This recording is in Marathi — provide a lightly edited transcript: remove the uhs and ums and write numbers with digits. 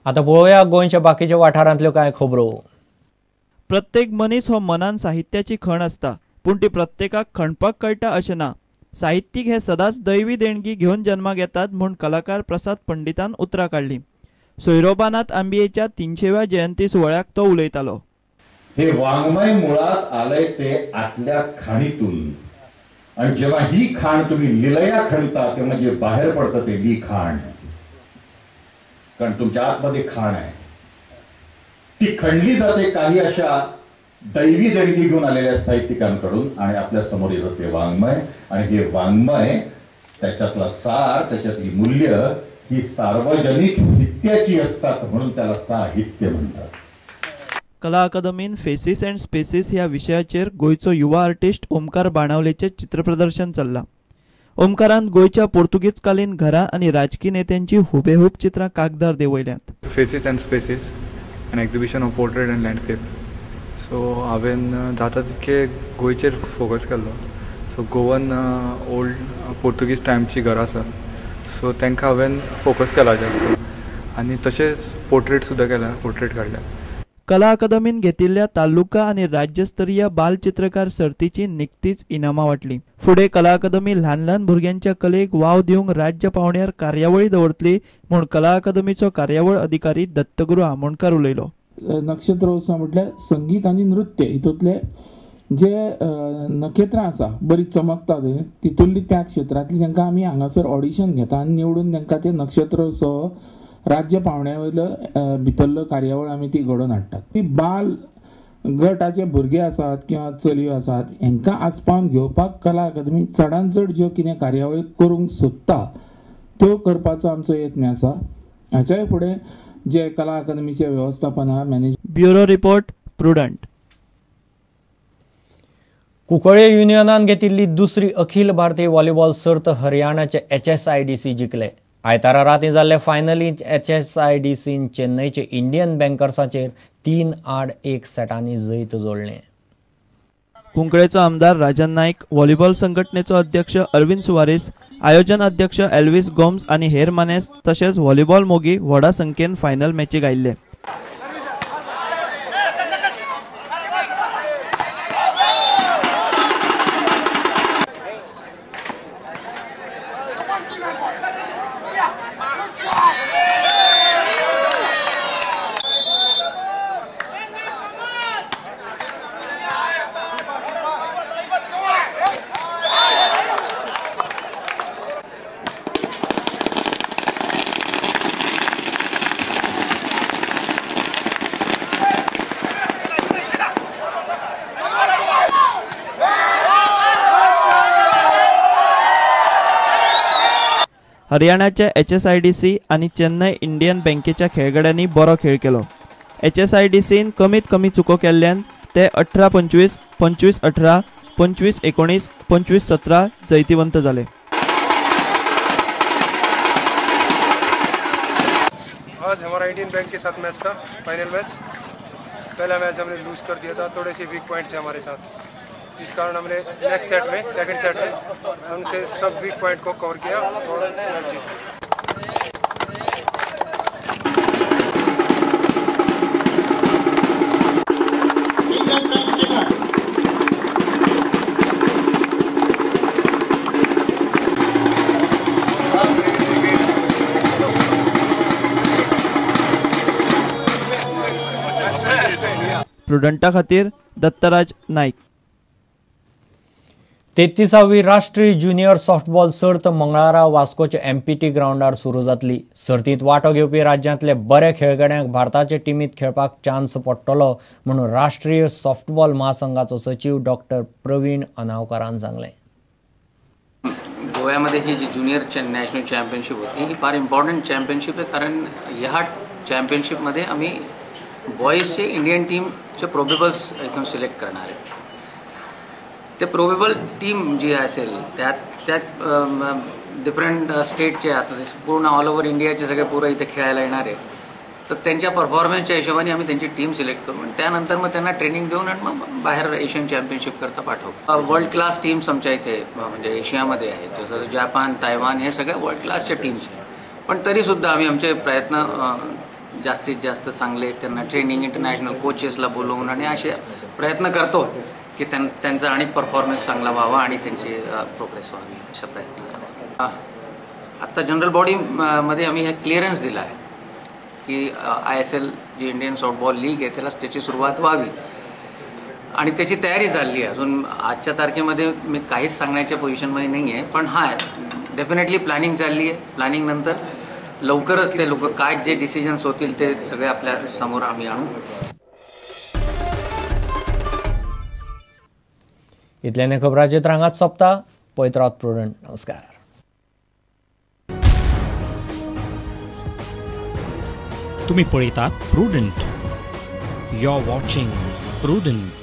आता पळोवया गोंयच्या बाकीच्या वाठारांतल्यो कांय खबरो। प्रत्येक मनीस हो मनान साहित्याची खण आसता, पूण ती प्रत्येकाक खणपाक कळटा अशें ना। साहित्यीक हे सदांच दैवी देणगी घेवन जन्माक येतात म्हूण कलाकार प्रसाद पंडितान उतरां काढली। सोयरोबानाथ आंबियेच्या 300व्या जयंती सुवाळ्याक तो उलयतालो। हे वाङ्मय मुळात आलंय ते आतल्या खाणीतून, आणि जेव्हा ही खाण तुम्ही लिलया खणता तेव्हा जे बाहेर पडतं ते लिखाण, कारण तुमच्या आतमध्ये खाण आहे, ती खणली जाते काही अशा दैवी देणगी घेऊन आलेल्या साहित्यिकांकडून, आणि आपल्या समोर येतं ते वाङ्मय। आणि हे वाङ्मय, त्याच्यातला सार, त्याच्यातली मूल्य ही सार्वजनिक हित्याची असतात, म्हणून त्याला साहित्य म्हणतात। कला अकादमीन फेसिस अँड स्पेसिस ह्या विशयाचेर गोंयचो युवा आर्टिस्ट ओमकार बाणावलेचे चित्रप्रदर्शन चल्लां। ओमकारान गोंयच्या पोर्तुगीजकालीन घरां आनी राजकीय नेत्यांची हुबेहूब चित्रां कागदार देंवयल्यांत। Faces and spaces an exhibition of portrait and landscape. So हांवें जाता तितके गोंयचेर फोकस केल्लो। सो गोवन ओल्ड पोर्तुगीज टायमची घरां आसा, सो तांकां हांवें फोकस केला जास्त, आनी तशेंच पोर्ट्रेट सुद्दां केल्या, पोर्ट्रेट काडल्या। कला अकादमीन घेतिल्ल्या तालुका आणि राज्यस्तरीय बाल चित्रकार सर्तीची निकतीच इनामां वाटली। फुडें कला अकादमी ल्हान ल्हान भुरग्यांच्या कलेक वाव दिवंक राज्य पावण्यार कार्यावळी दवरतली म्हूण कला अकादमीचो कार्यावळ अधिकारी दत्तगुरू आमोणकार उलयलो। नक्षत्रोत्सव म्हटल्यार संगीत आनी नृत्य हितूंतले जे नखेत्रां आसा बरी चमकता तितूंतली त्या क्षेत्रांतली तांकां आमी हांगासर ऑडिशन घेता आनी निवडून तांकां ते नक्षत्रोत्सव राज्य पावण्या वयलो भितरलो कार्यावळ आमी ती घडोवन हाडटात। ती बाल गटाचे भुरगे आसात किंवा चलयो आसात, हांकां आस्पावन घेवपाक कला अकादमी चडांत चड ज्यो कितें कार्यावळी करूंक सोदता त्यो करपाचो आमचो यत्न आसा। हाच्याय फुडें जे कला अकादमीचे वेवस्थापना manage. Bureau report Prudent. Cuncolim युनियनान घेतिल्ली दुसरी अखिल भारतीय व्हॉलीबॉल सर्त हरियाणाचे HSIDC जिखले। आयतारा रातीं जाल्ले फायनलींत HSIDCन चेन्नईचे इंडियन बँकर्साचेर 3-1 सेटांनी जैत जोडलें। कुंकळेचो आमदार राजन नाईक, व्हॉलीबॉल संघटनेचो अध्यक्ष अरविंद सुवारीस, आयोजन अध्यक्ष एल्विस गोम्स आनी हेर मानेस्त तशेंच व्हॉलीबॉल मोगी व्हडा संख्येन फायनल मॅचीक आयिल्ले। हरियाणाच्या HSIDC आणि चेन्नई इंडियन बँकेच्या खेळगड्यांनी बरो खेळ केलो। HSIDCन कमीत कमी चुको केल्ल्यान ते 18-25, 25-18, 25-19, 25-17 जैतिवंत झाले। आज हमारा इंडियन बैंक के साथ मैच था, फाइनल मैच। पहला मैच हमने लूज कर दिया था, थोड़े से वीक पॉइंट थे हमारे साथ, इस कारण हमने नेक्स्ट सेट में, सेकंड सेट में हमसे सब वीक पॉइंट को कवर किया और मैच जीता। प्रुडंटा खातीर दत्तराज नाईक। 33वी राष्ट्रीय ज्युनियर सॉफ्टबॉल सर्त मंगळारा वास्कोच्या MPT ग्राउंडार सुरू जातली। सर्तीत वांटो घेवपी राज्यांतले बरे खेळगड्यांक भारताचे टीमीत खेळपाक चान्स पडटलो म्हणून राष्ट्रीय सॉफ्टबॉल महासंघाचो सचिव डॉक्टर प्रवीण अनावकरान सांगलें। गोव्यामध्ये ही जी ज्युनियर नॅशनल चॅम्पियनशिप होती ही फार इम्पॉर्टंट चॅम्पियनशिप आहे, कारण ह्या चॅम्पियनशिपमध्ये आम्ही बॉईजचे इंडियन टीमचे प्रोबेबल्स एकदम सिलेक्ट करणार आहे। ते प्रोबेबल टीम जी असेल त्यात डिफरंट स्टेटचे आता पूर्ण ऑल ओव्हर इंडियाचे सगळे पुरं इथे खेळायला येणार आहे, तर त्यांच्या परफॉर्मन्सच्या हिशोबाने आम्ही त्यांची टीम सिलेक्ट करू आणि त्यानंतर मग त्यांना ट्रेनिंग देऊन आणि मग बाहेर एशियन चॅम्पियनशिप करता पाठवू। वर्ल्ड क्लास टीम्स आमच्या इथे म्हणजे एशियामध्ये आहेत, जसं जपान, तायवान हे सगळे वर्ल्ड क्लासच्या टीम्स आहेत, पण तरीसुद्धा आम्ही आमचे प्रयत्न जास्तीत जास्त चांगले त्यांना ट्रेनिंग इंटरनॅशनल कोचेसला बोलवून आणि असे प्रयत्न करतो की त्यांचा आणि परफॉर्मन्स चांगला व्हावा आणि त्यांची प्रोग्रेस व्हावी अशा प्रयत्न. आत्ता जनरल बॉडीमध्ये आम्ही हे क्लिअरन्स दिला आहे की ISL जी इंडियन सॉफ्टबॉल लीग आहे त्याची सुरुवात व्हावी आणि त्याची तयारी झाली आहे. अजून आजच्या तारखेमध्ये मी काहीच सांगण्याच्या पोझिशनमध्ये नाही आहे, पण डेफिनेटली प्लॅनिंग चालली आहे. प्लॅनिंग नंतर लवकरच ते लोक काय जे डिसिजन्स होतील ते सगळे आपल्या समोर आम्ही आणू. इतल्याने खबराचे तरंगात सोंपता. पळयत रावत प्रुडंट. नमस्कार. तुम्ही पळयतात Prudent. You are watching prudent.